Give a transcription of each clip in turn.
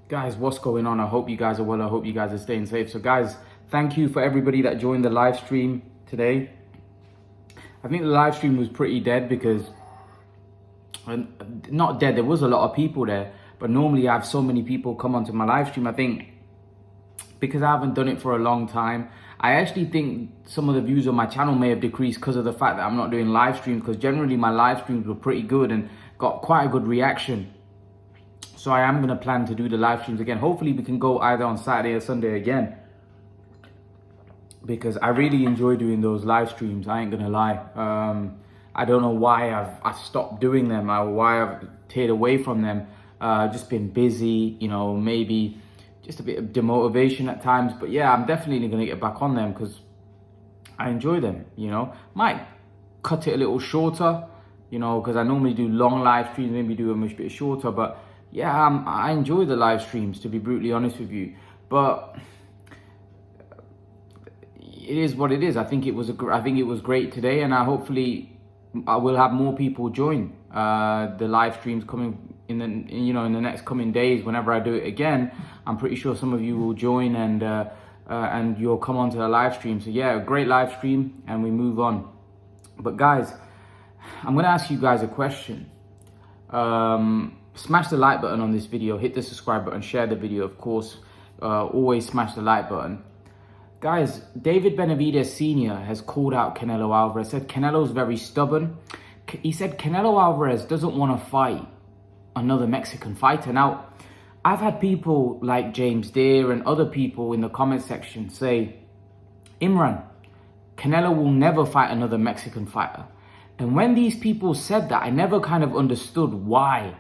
Guys, what's going on? I hope you guys are well. I hope you guys are staying safe. So guys, thank you for everybody that joined the live stream today. I think the live stream was pretty dead because, not dead, there was a lot of people there, but normally I have so many people come onto my live stream. I think because I haven't done it for a long time, I actually think some of the views on my channel may have decreased because of the fact that I'm not doing live streams, because generally my live streams were pretty good and got quite a good reaction. So I am going to plan to do the live streams again. Hopefully we can go either on Saturday or Sunday again, because I really enjoy doing those live streams. I ain't going to lie. I don't know why I've stopped doing them or why I've teared away from them. Just been busy, you know, maybe just a bit of demotivation at times. But yeah, I'm definitely going to get back on them because I enjoy them, you know. Might cut it a little shorter, you know, because I normally do long live streams, maybe do a much bit shorter. But yeah, I enjoy the live streams, to be brutally honest with you. But it is what it is. I think it was great today, and hopefully I will have more people join the live streams coming in the in the next coming days. Whenever I do it again, I'm pretty sure some of you will join and you'll come onto the live stream. So yeah, a great live stream, and we move on. But guys, I'm gonna ask you guys a question. Smash the like button on this video, hit the subscribe button, share the video, of course. Always smash the like button. Guys, David Benavidez Sr. has called out Canelo Alvarez, said Canelo's very stubborn. He said Canelo Alvarez doesn't want to fight another Mexican fighter. Now, I've had people like James Deere and other people in the comment section say, Imran, Canelo will never fight another Mexican fighter. And when these people said that, I never kind of understood why.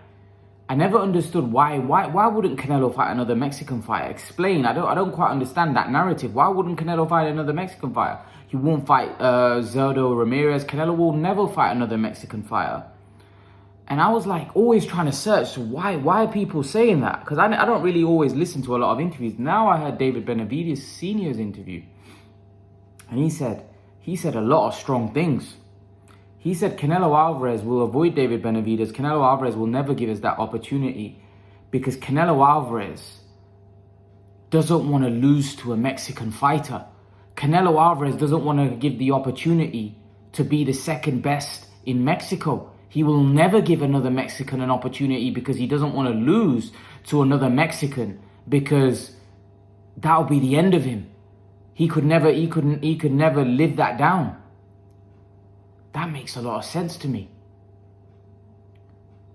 I never understood why wouldn't Canelo fight another Mexican fighter? Explain. I don't quite understand that narrative. Why wouldn't Canelo fight another Mexican fighter? He won't fight Zerdo Ramirez. Canelo will never fight another Mexican fighter. And I was like always trying to search why are people saying that? Because I don't really always listen to a lot of interviews. Now I heard David Benavidez Sr.'s interview, and he said a lot of strong things. He said Canelo Alvarez will avoid David Benavidez. Canelo Alvarez will never give us that opportunity because Canelo Alvarez doesn't want to lose to a Mexican fighter. Canelo Alvarez doesn't want to give the opportunity to be the second best in Mexico. He will never give another Mexican an opportunity because he doesn't want to lose to another Mexican, because that'll be the end of him. He could never live that down. That makes a lot of sense to me.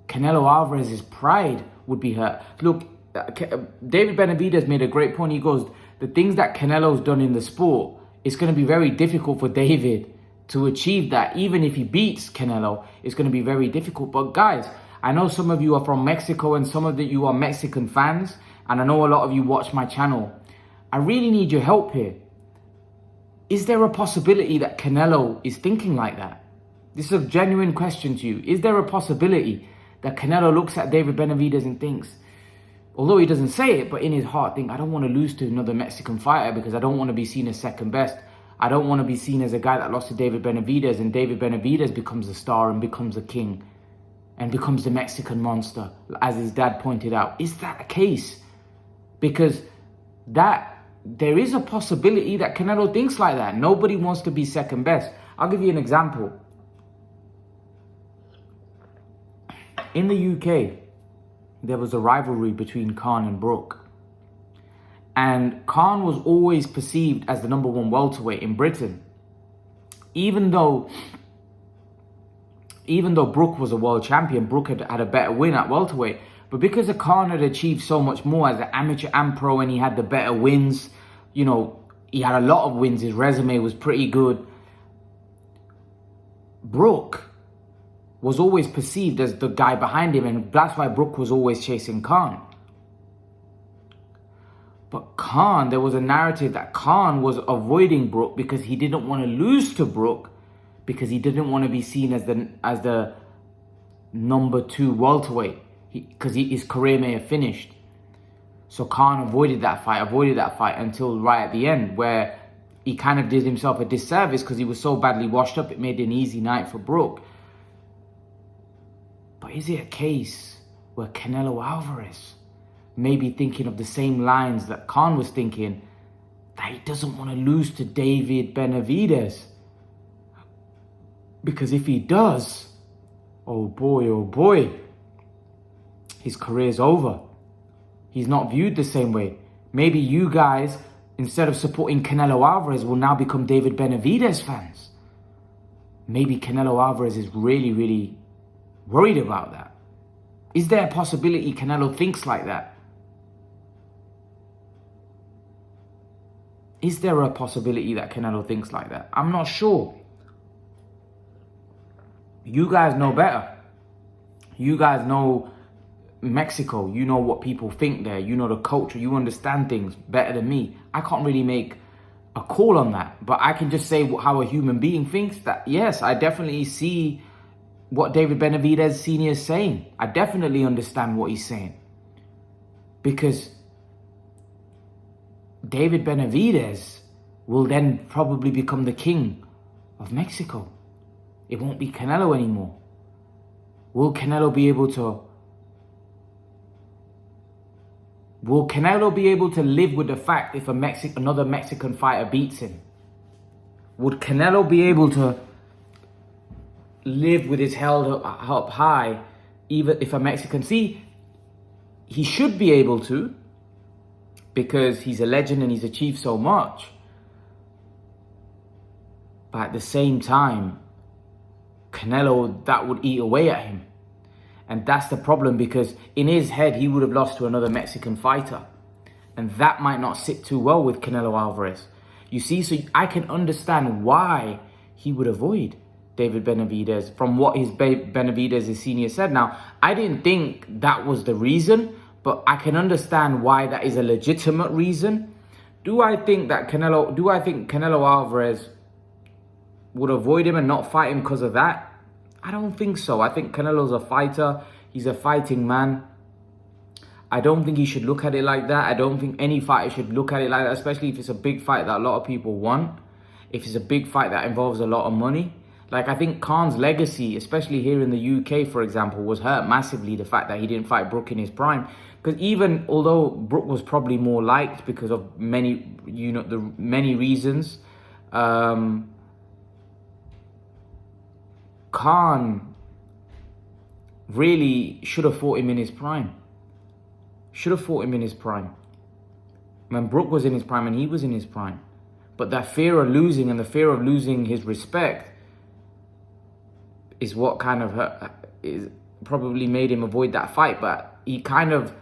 Canelo Alvarez's pride would be hurt. Look, David Benavidez made a great point. He goes, the things that Canelo's done in the sport, it's going to be very difficult for David to achieve that. Even if he beats Canelo, it's going to be very difficult. But guys, I know some of you are from Mexico and some of you are Mexican fans, and I know a lot of you watch my channel. I really need your help here. Is there a possibility that Canelo is thinking like that? This is a genuine question to you. Is there a possibility that Canelo looks at David Benavidez and thinks, although he doesn't say it, but in his heart, think, I don't want to lose to another Mexican fighter because I don't want to be seen as second best. I don't want to be seen as a guy that lost to David Benavidez, and David Benavidez becomes a star and becomes a king and becomes the Mexican monster, as his dad pointed out. Is that a case? Because there is a possibility that Canelo thinks like that. Nobody wants to be second best. I'll give you an example. In the UK, there was a rivalry between Khan and Brook. And Khan was always perceived as the number one welterweight in Britain. Even though Brook was a world champion, Brook had a better win at welterweight. But because Khan had achieved so much more as an amateur and pro, and he had the better wins, you know, he had a lot of wins, his resume was pretty good, Brook was always perceived as the guy behind him, and that's why Brook was always chasing Khan. But Khan, there was a narrative that Khan was avoiding Brook because he didn't want to lose to Brook, because he didn't want to be seen as the number 2 welterweight, because his career may have finished. So Khan avoided that fight until right at the end, where he kind of did himself a disservice because he was so badly washed up. It made it an easy night for Brook. But is it a case where Canelo Alvarez maybe thinking of the same lines that Khan was thinking, that he doesn't want to lose to David Benavidez. Because if he does, oh boy, his career's over. He's not viewed the same way. Maybe you guys, instead of supporting Canelo Alvarez, will now become David Benavidez fans. Maybe Canelo Alvarez is really, really worried about that. Is there a possibility Canelo thinks like that? Is there a possibility that Canelo thinks like that? I'm not sure. You guys know better. You guys know Mexico. You know what people think there. You know the culture. You understand things better than me. I can't really make a call on that. But I can just say how a human being thinks that, yes, I definitely see what David Benavidez Sr. is saying. I definitely understand what he's saying. Because David Benavidez will then probably become the king of Mexico. It won't be Canelo anymore. Will Canelo be able to live with the fact if another Mexican fighter beats him? Would Canelo be able to live with his head up high even if a Mexican... See, he should be able to, because he's a legend and he's achieved so much. But at the same time, Canelo, that would eat away at him. And that's the problem, because in his head, he would have lost to another Mexican fighter. And that might not sit too well with Canelo Alvarez. You see, so I can understand why he would avoid David Benavidez from what his Benavidez Sr. said. Now, I didn't think that was the reason, but I can understand why that is a legitimate reason. Do I think Canelo Alvarez would avoid him and not fight him because of that? I don't think so. I think Canelo's a fighter. He's a fighting man. I don't think he should look at it like that. I don't think any fighter should look at it like that, especially if it's a big fight that a lot of people want. If it's a big fight that involves a lot of money. Like, I think Khan's legacy, especially here in the UK, for example, was hurt massively. The fact that he didn't fight Brook in his prime. Because even although Brook was probably more liked because of many reasons, Khan really should have fought him in his prime. Should have fought him in his prime. When Brook was in his prime and he was in his prime. But that fear of losing and the fear of losing his respect is what kind of probably made him avoid that fight. But he kind of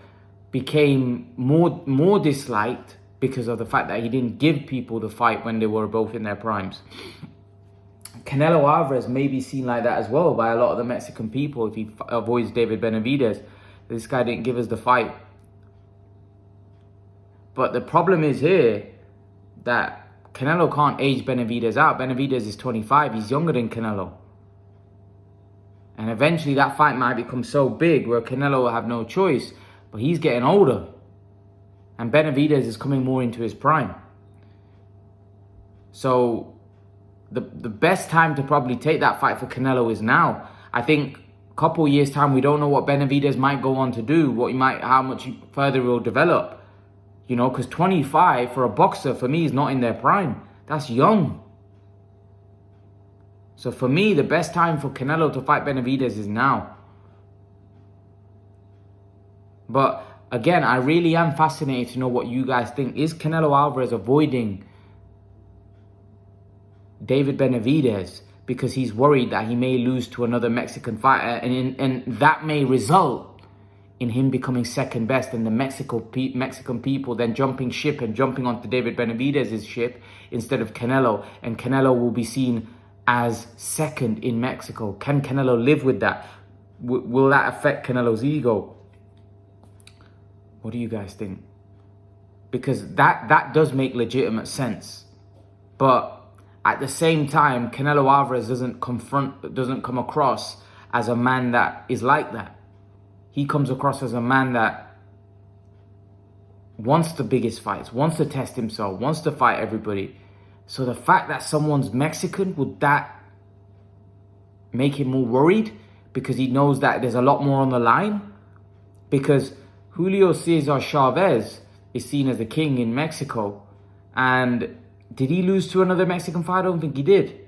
became more disliked because of the fact that he didn't give people the fight when they were both in their primes. Canelo Alvarez may be seen like that as well by a lot of the Mexican people if he avoids David Benavidez. This guy didn't give us the fight. But the problem is here that Canelo can't age Benavidez out. Benavidez is 25. He's younger than Canelo. And eventually that fight might become so big where Canelo will have no choice. But he's getting older. And Benavidez is coming more into his prime. So the best time to probably take that fight for Canelo is now. I think a couple of years' time, we don't know what Benavidez might go on to do, how much further he'll develop. You know, because 25 for a boxer, for me, is not in their prime. That's young. So for me, the best time for Canelo to fight Benavidez is now. But again, I really am fascinated to know what you guys think. Is Canelo Alvarez avoiding David Benavidez because he's worried that he may lose to another Mexican fighter, and that may result in him becoming second best, and the Mexican people then jumping ship and jumping onto David Benavidez's ship instead of Canelo, and Canelo will be seen as second in Mexico. Can Canelo live with that? Will that affect Canelo's ego? What do you guys think? Because that does make legitimate sense. But at the same time, Canelo Alvarez doesn't come across as a man that is like that. He comes across as a man that wants the biggest fights, wants to test himself, wants to fight everybody. So the fact that someone's Mexican, would that make him more worried? Because he knows that there's a lot more on the line? Because Julio Cesar Chavez is seen as the king in Mexico. And did he lose to another Mexican fighter? I don't think he did.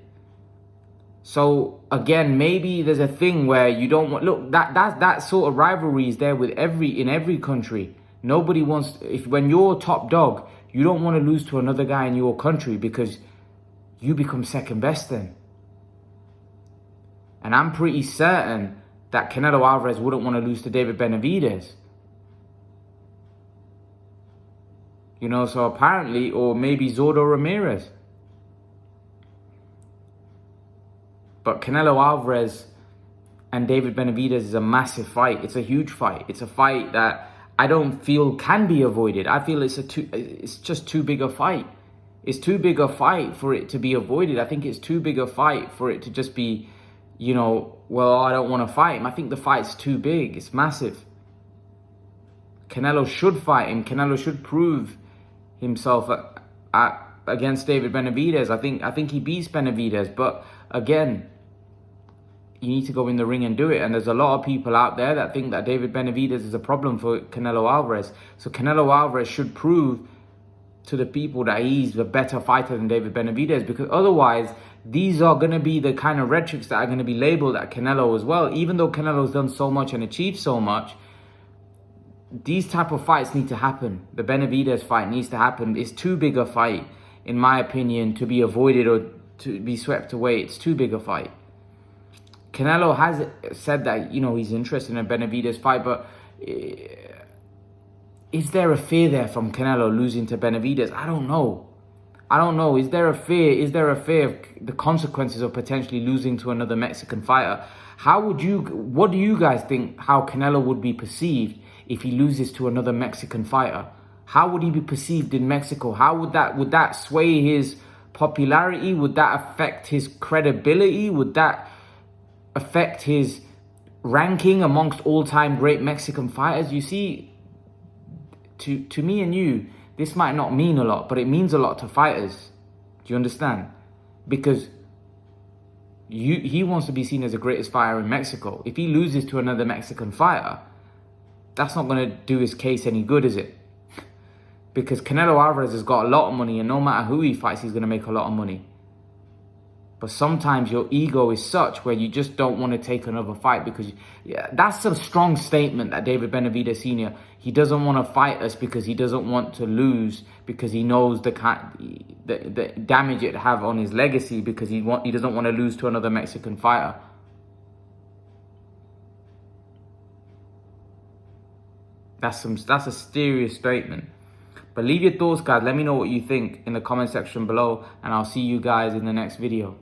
So again, maybe there's a thing where you don't want, look, that sort of rivalry is there with in every country. Nobody wants, when you're top dog, you don't want to lose to another guy in your country because you become second best then. And I'm pretty certain that Canelo Alvarez wouldn't want to lose to David Benavidez. You know, so apparently, or maybe Zordo Ramirez. But Canelo Alvarez and David Benavidez is a massive fight. It's a huge fight. It's a fight that I don't feel can be avoided. I feel it's just too big a fight. It's too big a fight for it to be avoided. I think it's too big a fight for it to just be, you know, well, I don't want to fight him. I think the fight's too big. It's massive. Canelo should fight him. Canelo should prove himself against David Benavidez. I think he beats Benavidez, but again, you need to go in the ring and do it. And there's a lot of people out there that think that David Benavidez is a problem for Canelo Alvarez. So Canelo Alvarez should prove to the people that he's a better fighter than David Benavidez, because otherwise these are going to be the kind of rhetorics that are going to be labeled at Canelo as well. Even though Canelo's done so much and achieved so much, these type of fights need to happen. The Benavidez fight needs to happen. It's too big a fight, in my opinion, to be avoided or to be swept away. It's too big a fight. Canelo has said that, you know, he's interested in a Benavidez fight, but is there a fear there from Canelo losing to Benavidez? I don't know. I don't know. Is there a fear? Is there a fear of the consequences of potentially losing to another Mexican fighter? What do you guys think how Canelo would be perceived if he loses to another Mexican fighter? How would he be perceived in Mexico? How would that sway his popularity? Would that affect his credibility? Would that affect his ranking amongst all-time great Mexican fighters? You see, to me and you, this might not mean a lot, but it means a lot to fighters. Do you understand? Because he wants to be seen as the greatest fighter in Mexico. If he loses to another Mexican fighter, that's not going to do his case any good, is it? Because Canelo Alvarez has got a lot of money, and no matter who he fights, he's going to make a lot of money. But sometimes your ego is such where you just don't want to take another fight, because that's a strong statement that David Benavidez Sr., he doesn't want to fight us because he doesn't want to lose, because he knows the damage it have on his legacy, because he doesn't want to lose to another Mexican fighter. That's a serious statement. But leave your thoughts, guys. Let me know what you think in the comment section below, and I'll see you guys in the next video.